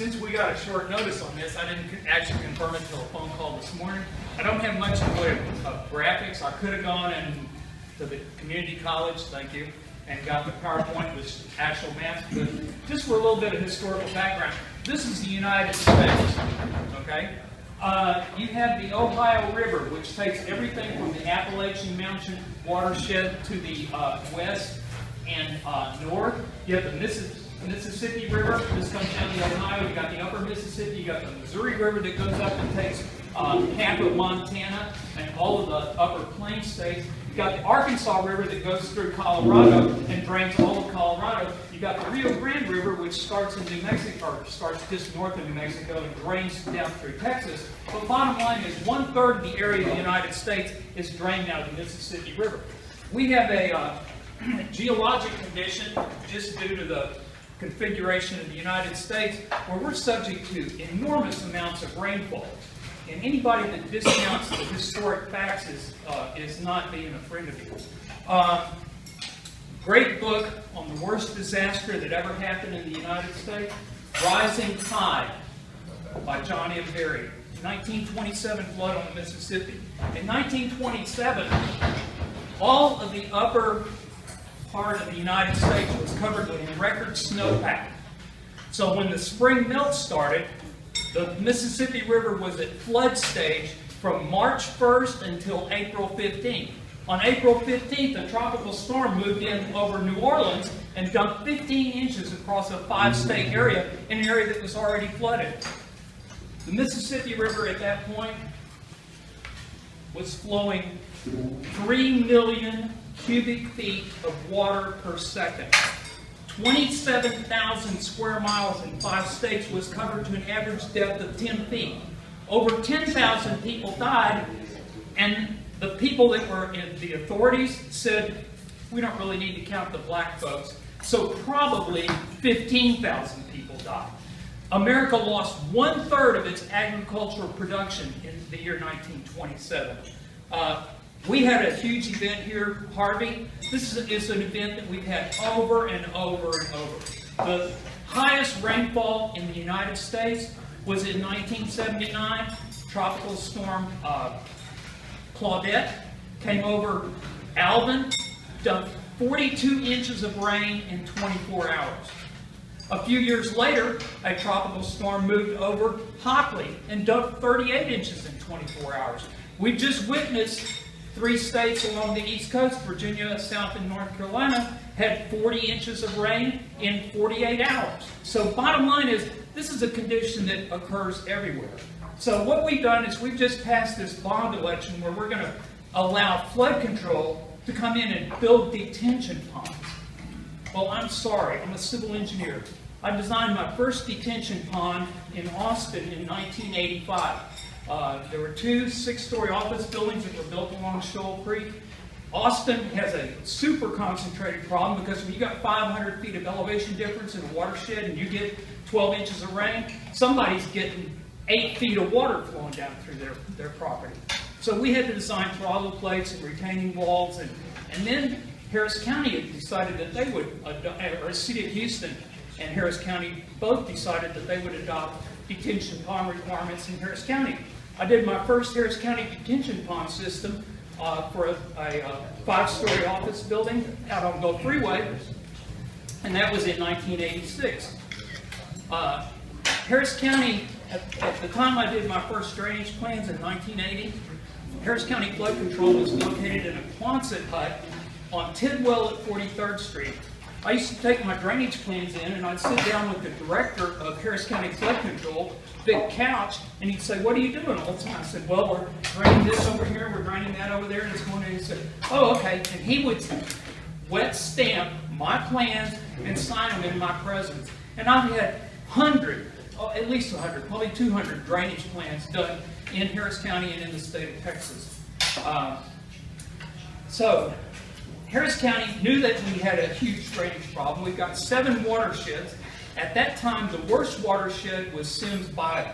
since we got a short notice on this, I didn't actually confirm it until a phone call this morning. I don't have much in the way of graphics. I could have gone to the community college, thank you, and got the PowerPoint with actual maps, but just for a little bit of historical background, this is the United States, okay? You have the Ohio River, which takes everything from the Appalachian Mountain watershed to the west and north. You have the Mississippi River. This comes down the Ohio. You got the upper Mississippi. You got the Missouri River that goes up and takes half of Montana and all of the upper plain states. You got the Arkansas River that goes through Colorado and drains all of Colorado. You got the Rio Grande River, which starts in New Mexico, or starts just north of New Mexico and drains down through Texas. But bottom line is 1/3 of the area of the United States is drained out of the Mississippi River. We have a geologic condition just due to the configuration of the United States where we're subject to enormous amounts of rainfall. And anybody that discounts the historic facts is not being a friend of yours. Great book on the worst disaster that ever happened in the United States, Rising Tide by John M. Berry. 1927 flood on the Mississippi. In 1927, all of the upper part of the United States was covered with record snowpack. So when the spring melt started, the Mississippi River was at flood stage from March 1st until April 15th. On April 15th, a tropical storm moved in over New Orleans and dumped 15 inches across a 5-state area, in an area that was already flooded. The Mississippi River at that point was flowing 3 million cubic feet of water per second. 27,000 square miles in 5 states was covered to an average depth of 10 feet. Over 10,000 people died, and the people that were in the authorities said, we don't really need to count the black folks, so probably 15,000 people died. America lost 1/3 of its agricultural production in the year 1927. We had a huge event here, Harvey. This is an event that we've had over and over and over. The highest rainfall in the United States was in 1979. Tropical storm Claudette came over Alvin, dumped 42 inches of rain in 24 hours. A few years later, a tropical storm moved over Hockley and dumped 38 inches in 24 hours. We've just witnessed 3 states along the East Coast, Virginia, South, and North Carolina, had 40 inches of rain in 48 hours. So bottom line is, this is a condition that occurs everywhere. So what we've done is we've just passed this bond election where we're going to allow flood control to come in and build detention ponds. Well, I'm sorry, I'm a civil engineer. I designed my first detention pond in Austin in 1985. There were 2 6-story office buildings that were built along Shoal Creek. Austin has a super concentrated problem because when you got 500 feet of elevation difference in a watershed and you get 12 inches of rain, somebody's getting 8 feet of water flowing down through their property. So we had to design throttle plates and retaining walls, and then Harris County had decided that they would, or City of Houston and Harris County both decided that they would adopt detention pond requirements in Harris County. I did my first Harris County detention pond system for a 5-story office building out on Gulf Freeway, and that was in 1986. Harris County, at the time I did my first drainage plans in 1980, Harris County Flood Control was located in a Quonset hut on Tidwell at 43rd Street. I used to take my drainage plans in and I'd sit down with the director of Harris County Flood Control, big couch, and he'd say, what are you doing, Olson? I said, well, we're draining this over here, we're draining that over there, and it's going to, he said, oh, okay. And he would wet stamp my plans and sign them in my presence. And I've had at least 100, probably 200 drainage plans done in Harris County and in the state of Texas. So Harris County knew that we had a huge drainage problem. We've got 7 watersheds. At that time, the worst watershed was Sims Bayou.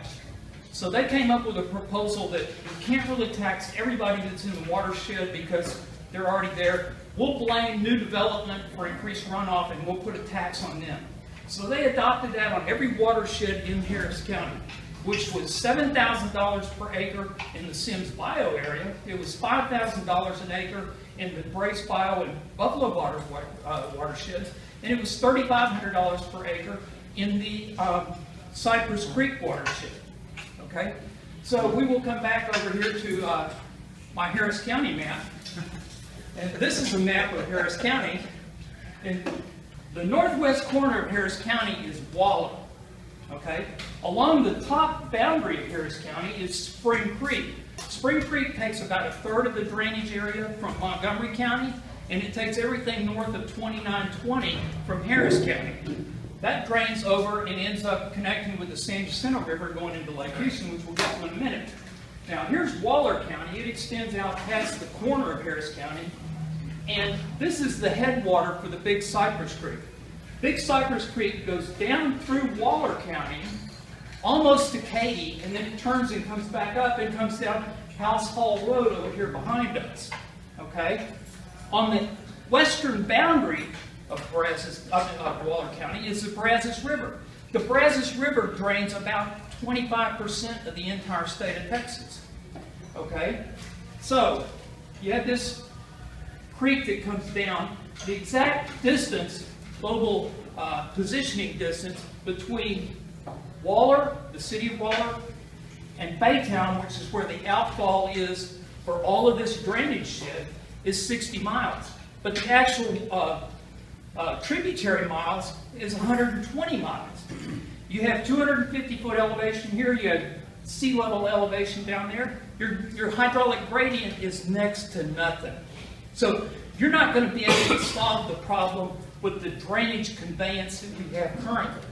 So they came up with a proposal that we can't really tax everybody that's in the watershed because they're already there. We'll blame new development for increased runoff and we'll put a tax on them. So they adopted that on every watershed in Harris County, which was $7,000 per acre in the Sims Bio area. It was $5,000 an acre in the Brace Bio and Buffalo watersheds, and it was $3,500 per acre in the Cypress Creek watershed. Okay, so we will come back over here to my Harris County map, and this is a map of Harris County. And the northwest corner of Harris County is Waller. Okay, along the top boundary of Harris County is Spring Creek. Spring Creek takes about a third of the drainage area from Montgomery County, and it takes everything north of 2920 from Harris County. That drains over and ends up connecting with the San Jacinto River going into Lake Houston, which we'll get to in a minute. Now here's Waller County. It extends out past the corner of Harris County, and this is the headwater for the Big Cypress Creek. Big Cypress Creek goes down through Waller County, almost to Katy, and then it turns and comes back up and comes down House Hall Road over here behind us. Okay? On the western boundary of Waller County is the Brazos River. The Brazos River drains about 25% of the entire state of Texas. Okay? So, you have this creek that comes down. The exact distance, global positioning distance between Waller, the city of Waller, and Baytown, which is where the outfall is for all of this drainage shed, is 60 miles. But the actual tributary miles is 120 miles. You have 250-foot elevation here, you have sea level elevation down there. Your hydraulic gradient is next to nothing. So you're not going to be able to solve the problem with the drainage conveyance that we have currently.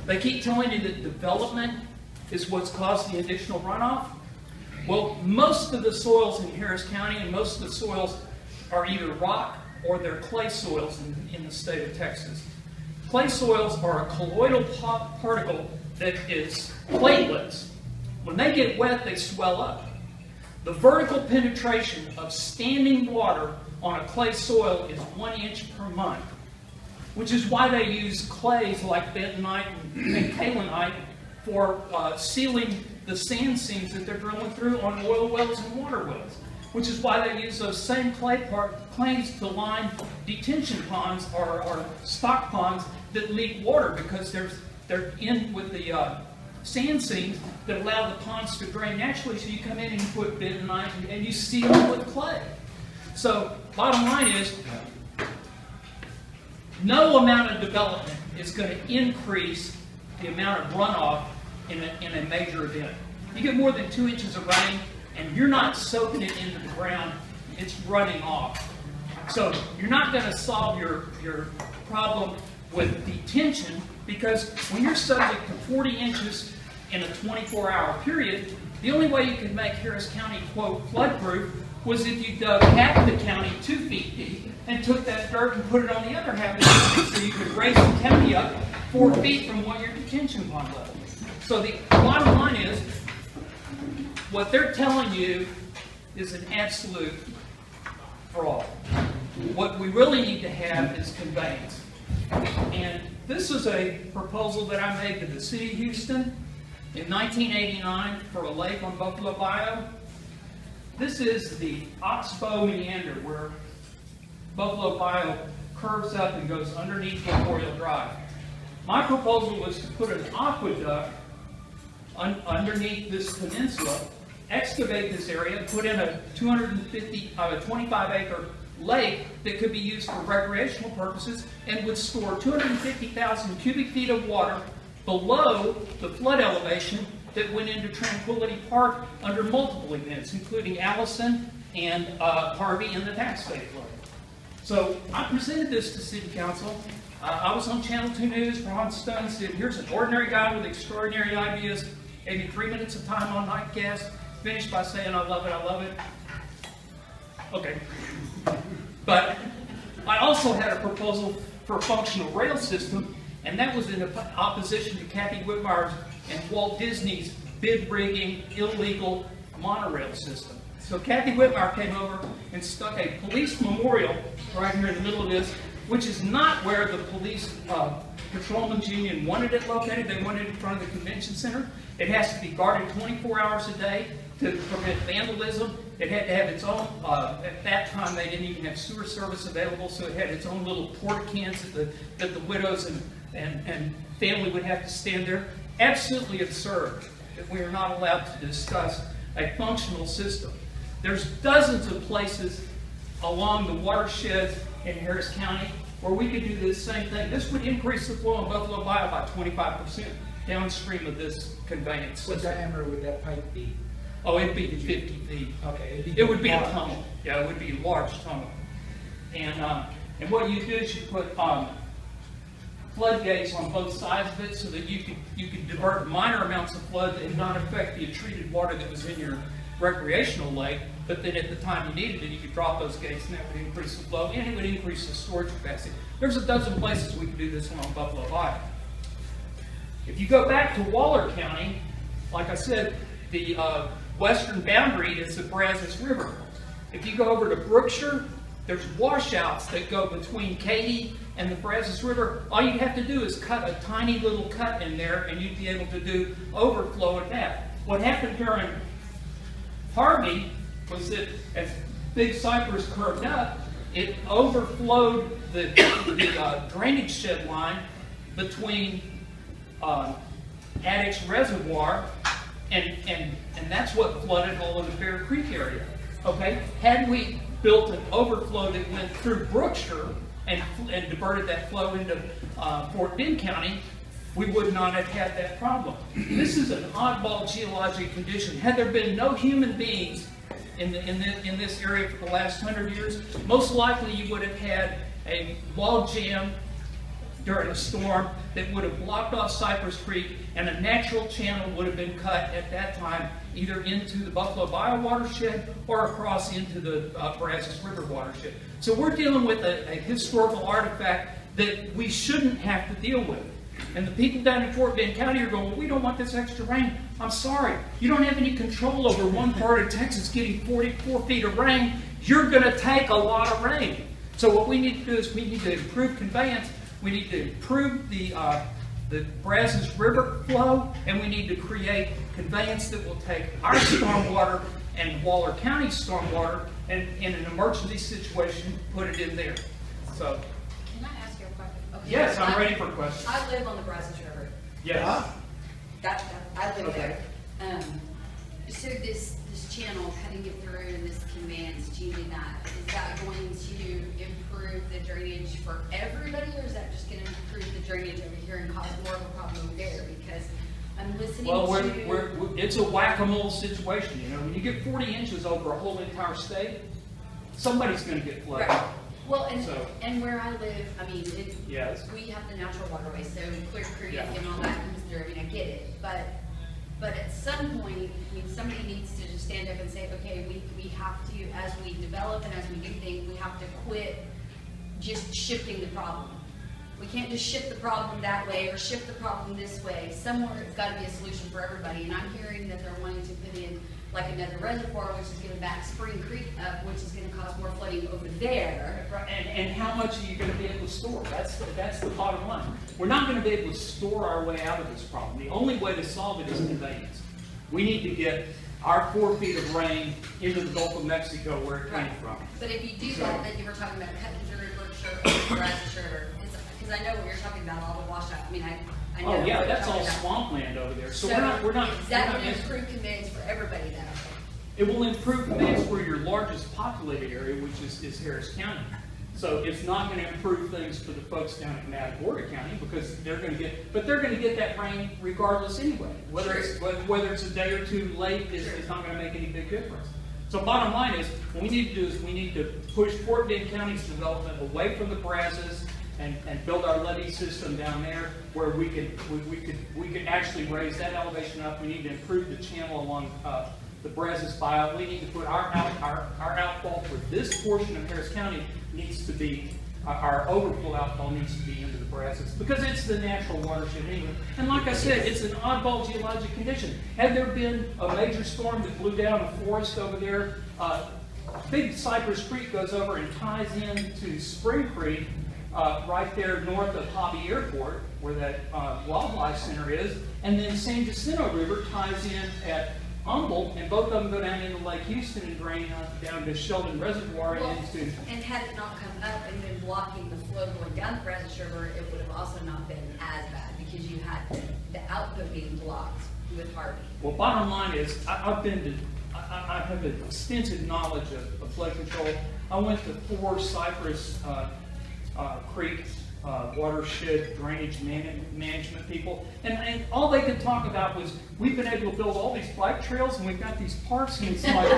They keep telling you that development is what's caused the additional runoff. Well, most of the soils in Harris County and most of the soils are either rock or they're clay soils in the state of Texas. Clay soils are a colloidal particle that is platelets. When they get wet, they swell up. The vertical penetration of standing water on a clay soil is 1 inch per month, which is why they use clays like bentonite and kaolinite for sealing the sand seams that they're drilling through on oil wells and water wells, which is why they use those same clays to line detention ponds or stock ponds that leak water, because they're in with the sand seams that allow the ponds to drain naturally. So you come in and you put bentonite and you seal them with clay. So bottom line is, no amount of development is going to increase the amount of runoff in a major event. You get more than 2 inches of rain and you're not soaking it into the ground, it's running off. So you're not going to solve your problem with detention, because when you're subject to 40 inches in a 24-hour period, the only way you could make Harris County, quote, flood-proof was if you dug half the county 2 feet deep and took that dirt and put it on the other half of the county, so you could raise the county up 4 feet from what your detention pond level is. So the bottom line is, what they're telling you is an absolute fraud. What we really need to have is conveyance. And this is a proposal that I made to the city of Houston in 1989 for a lake on Buffalo Bio. This is the Oxbow Meander, where Buffalo Bio curves up and goes underneath Memorial Drive. My proposal was to put an aqueduct underneath this peninsula, excavate this area, put in a 25-acre lake that could be used for recreational purposes and would store 250,000 cubic feet of water below the flood elevation that went into Tranquility Park under multiple events, including Allison and Harvey and the tax day flood. So I presented this to City Council. I was on Channel 2 News. Ron Stone said, here's an ordinary guy with extraordinary ideas. Gave me 3 minutes of time on Nightcast. Finished by saying, I love it, I love it. Okay. But I also had a proposal for a functional rail system, and that was in opposition to Kathy Whitmire's and Walt Disney's bid rigging, illegal monorail system. So Kathy Whitmire came over and stuck a police memorial right here in the middle of this, which is not where the police patrolmen's union wanted it located. They wanted it in front of the convention center. It has to be guarded 24 hours a day to prevent vandalism. It had to have its own, at that time they didn't even have sewer service available, so it had its own little porta cans that the widows and family would have to stand there. Absolutely absurd that we are not allowed to discuss a functional system. There's dozens of places along the watershed in Harris County where we could do this same thing. This would increase the flow in Buffalo Bayou by 25% downstream of this conveyance system. What diameter would that pipe be? Oh, it'd be 50 feet. Okay. It would be a tunnel. Yeah, it would be a large tunnel. And what you do is you put floodgates on both sides of it so that you could divert minor amounts of flood and not affect the treated water that was in your recreational lake, but then at the time you needed it, you could drop those gates and that would increase the flow and it would increase the storage capacity. There's a dozen places we can do this along Buffalo Bayou. If you go back to Waller County, like I said, the western boundary is the Brazos River. If you go over to Brookshire, there's washouts that go between Katy and the Brazos River. All you'd have to do is cut a tiny little cut in there and you'd be able to do overflow at that. What happened during Harvey was that as Big Cypress curved up, it overflowed the drainage shed line between Addicks Reservoir, and that's what flooded all of the Bear Creek area. Okay, had we built an overflow that went through Brookshire and diverted that flow into Fort Bend County, we would not have had that problem. This is an oddball geologic condition. Had there been no human beings in this area for the last 100 years, most likely you would have had a log jam during a storm that would have blocked off Cypress Creek, and a natural channel would have been cut at that time either into the Buffalo Bayou watershed or across into the Brazos River watershed. So we're dealing with a historical artifact that we shouldn't have to deal with. And the people down in Fort Bend County are going, well, we don't want this extra rain. I'm sorry, you don't have any control over one part of Texas getting 44 feet of rain. You're going to take a lot of rain. So what we need to do is we need to improve conveyance. We need to improve the Brazos River flow, and we need to create conveyance that will take our stormwater and Waller County stormwater, and in an emergency situation, put it in there. So. Can I ask you a question? Okay. Yes, I'm ready for questions. I live on the Brazos River. Yes. I live Okay. there. So this channel cutting it through and this conveyance, changing that, is that going to improve the drainage for everybody, or is that just going to improve the drainage over here and cause more of a problem there? Because I'm listening well, it's a whack-a-mole situation. You know, when you get 40 inches over a whole entire state, somebody's going to get flooded. Right. Well, So- and where I live, I mean, Yes. we have the natural waterway, so Clear Creek Yeah. and all that comes through. I mean, I get it, but at some point, I mean, somebody needs to just stand up and say, okay, we have to, as we develop and as we do things, we have to quit just shifting the problem. We can't just shift the problem that way or shift the problem this way. Somewhere it's got to be a solution for everybody. And I'm hearing that they're wanting to put in like another reservoir, which is going to back Spring Creek up, which is going to cause more flooding over there. And how much are you going to be able to store? That's the bottom line. We're not going to be able to store our way out of this problem. The only way to solve it is conveyance. We need to get our 4 feet of rain into the Gulf of Mexico where it came from. But if you do that, then you were talking about cutting through Brookshire or Brazos River, because I know what you're talking about, all the washout. I mean, I know. Oh yeah, what that's you're all talking about. swampland over there. So we're not. Is that going to improve conveyance for everybody though? It will improve conveyance for your largest populated area, which is Harris County. So it's not going to improve things for the folks down in Matagorda County because they're going to get that rain regardless anyway. Whether it's a day or two late is not going to make any big difference. So bottom line is, what we need to do is we need to push Fort Bend County's development away from the Brazos and build our levee system down there where we could actually raise that elevation up. We need to improve the channel along the Brazos Bayou. We need to put our outfall for this portion of Harris County needs to be, our overflow outfall needs to be into the Brazos because it's the natural watershed anyway. And like I said, it's an oddball geologic condition. Had there been a major storm that blew down a forest over there Big Cypress Creek goes over and ties into Spring Creek, right there north of Hobby Airport, where that wildlife center is, and then San Jacinto River ties in at Humboldt, and both of them go down into Lake Houston and drain down to Sheldon Reservoir and into. And had it not come up and been blocking the flow going down the Brazos River, it would have also not been as bad because you had the output being blocked with Harvey. Well, bottom line is, I have extensive knowledge of flood control. I went to 4 Cypress Creek watershed drainage management people, and all they could talk about was, we've been able to build all these bike trails and we've got these parks, and it's like,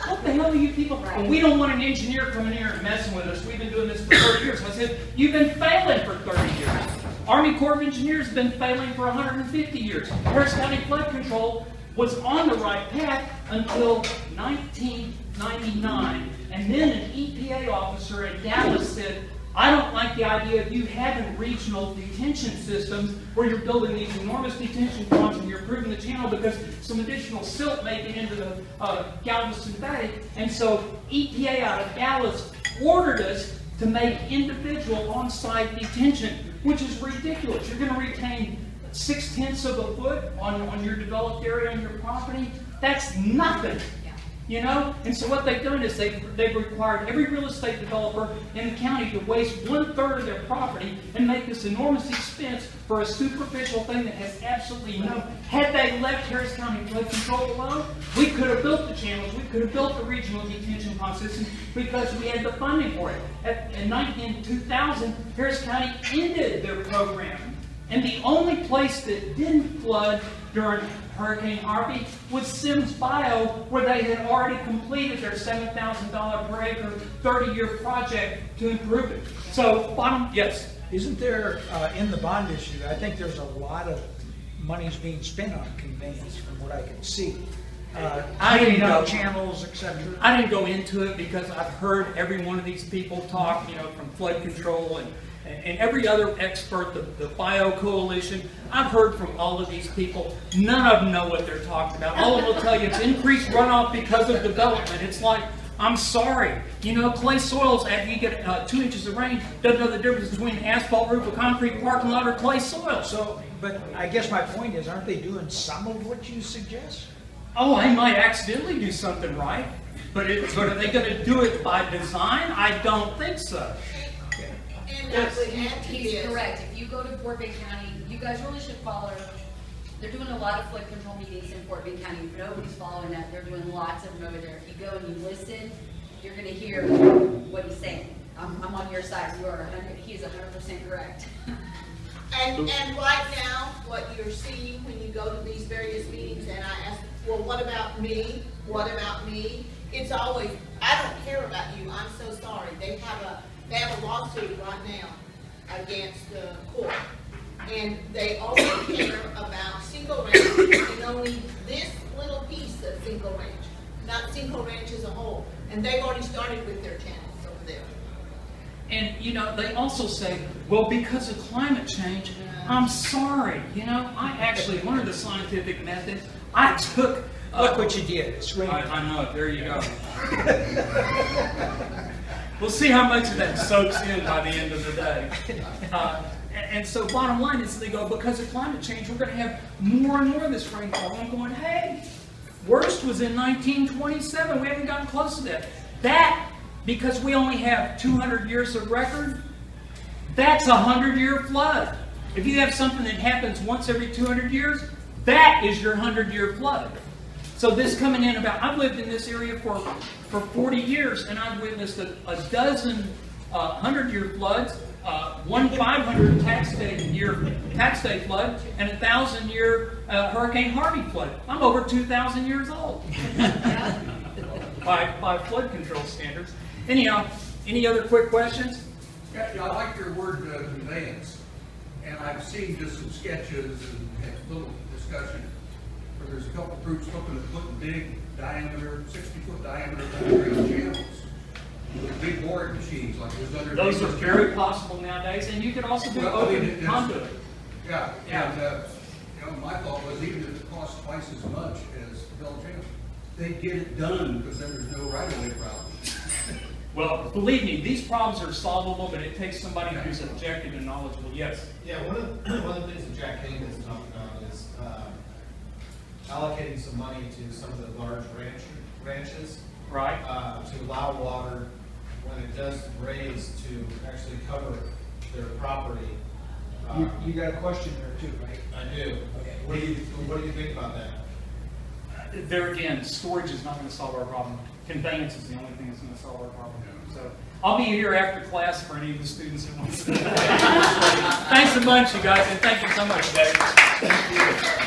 what the hell are you people? Right. We don't want an engineer coming here and messing with us. We've been doing this for 30 years. I said, you've been failing for 30 years. Army Corps of Engineers have been failing for 150 years. Harris County Flood Control was on the right path until 1999, and then an EPA officer in Dallas said, I don't like the idea of you having regional detention systems where you're building these enormous detention ponds and you're improving the channel because some additional silt may get into the Galveston Bay. And so EPA out of Dallas ordered us to make individual on-site detention, which is ridiculous. You're going to retain 0.6 of a foot on your developed area on your property. That's nothing. You know, and so what they've done is they've required every real estate developer in the county to waste 1/3 of their property and make this enormous expense for a superficial thing that has absolutely no. Had they left Harris County Flood Control alone, we could have built the channels, we could have built the regional detention pond system because we had the funding for it. In 2000, Harris County ended their program, and the only place that didn't flood during Hurricane Harvey was Sims Bio, where they had already completed their $7,000 per acre, 30-year project to improve it. So, yes? Isn't there, in the bond issue, I think there's a lot of monies being spent on conveyance from what I can see. I didn't know channels, etc. I didn't go into it because I've heard every one of these people talk, you know, from flood control and every other expert, the Bio Coalition. I've heard from all of these people. None of them know what they're talking about. All of them will tell you it's increased runoff because of development. It's like, I'm sorry. You know, clay soils, after you get 2 inches of rain, doesn't know the difference between an asphalt roof, a concrete parking lot, or clay soil. So, but I guess my point is, aren't they doing some of what you suggest? Oh, I might accidentally do something right, but are they going to do it by design? I don't think so. And Yes. He's correct. If you go to Fort Bend County, you guys really should follow. They're doing a lot of flood control meetings in Fort Bend County. Nobody's following that. They're doing lots of them over there. If you go and you listen, you're going to hear what he's saying. I'm on your side. You are 100. He is 100% correct. And right now, what you're seeing when you go to these various meetings, and I ask, well, what about me? What about me? It's always, I don't care about you. I'm so sorry. They have a lawsuit right now against the court. And they only care about single range and only this little piece of single range, not single range as a whole. And they've already started with their channels over there. And, you know, they also say, well, because of climate change, I'm sorry. You know, I actually learned the scientific method. I took... Look what you did. It's raining. I know it. There you go. We'll see how much of that soaks in by the end of the day. And so bottom line is they go, because of climate change, we're going to have more and more of this rainfall. And I'm going, hey, worst was in 1927. We haven't gotten close to that. That, because we only have 200 years of record, that's a 100-year flood. If you have something that happens once every 200 years, that is your 100-year flood. So this coming in about, I've lived in this area for 40 years, and I've witnessed a dozen 100-year floods, one 500 tax day flood, and a 1,000-year Hurricane Harvey flood. I'm over 2,000 years old by flood control standards. Anyhow, any other quick questions? Yeah, I like your word conveyance, and I've seen just some sketches and had a little discussion where there's a couple groups looking at putting big diameter, 60-foot diameter underground channels with big boring machines like there's under. Those are very possible nowadays, and you could also do open conduit. Yeah, and you know, my thought was even if it costs twice as much as the build channel, they get it done, because then there's no right-of-way problem. Well, believe me, these problems are solvable, but it takes somebody who's objective and knowledgeable, yes. Yeah, one of the things that Jack Kane has talked about is allocating some money to some of the large ranches Right? to allow water when it does raise to actually cover their property. You got a question there too, right? I do. Okay. What do you think about that? There again, storage is not going to solve our problem. Conveyance is the only thing that's going to solve our problem. So I'll be here after class for any of the students that want to. Thanks a bunch, you guys, and thank you so much, Dave.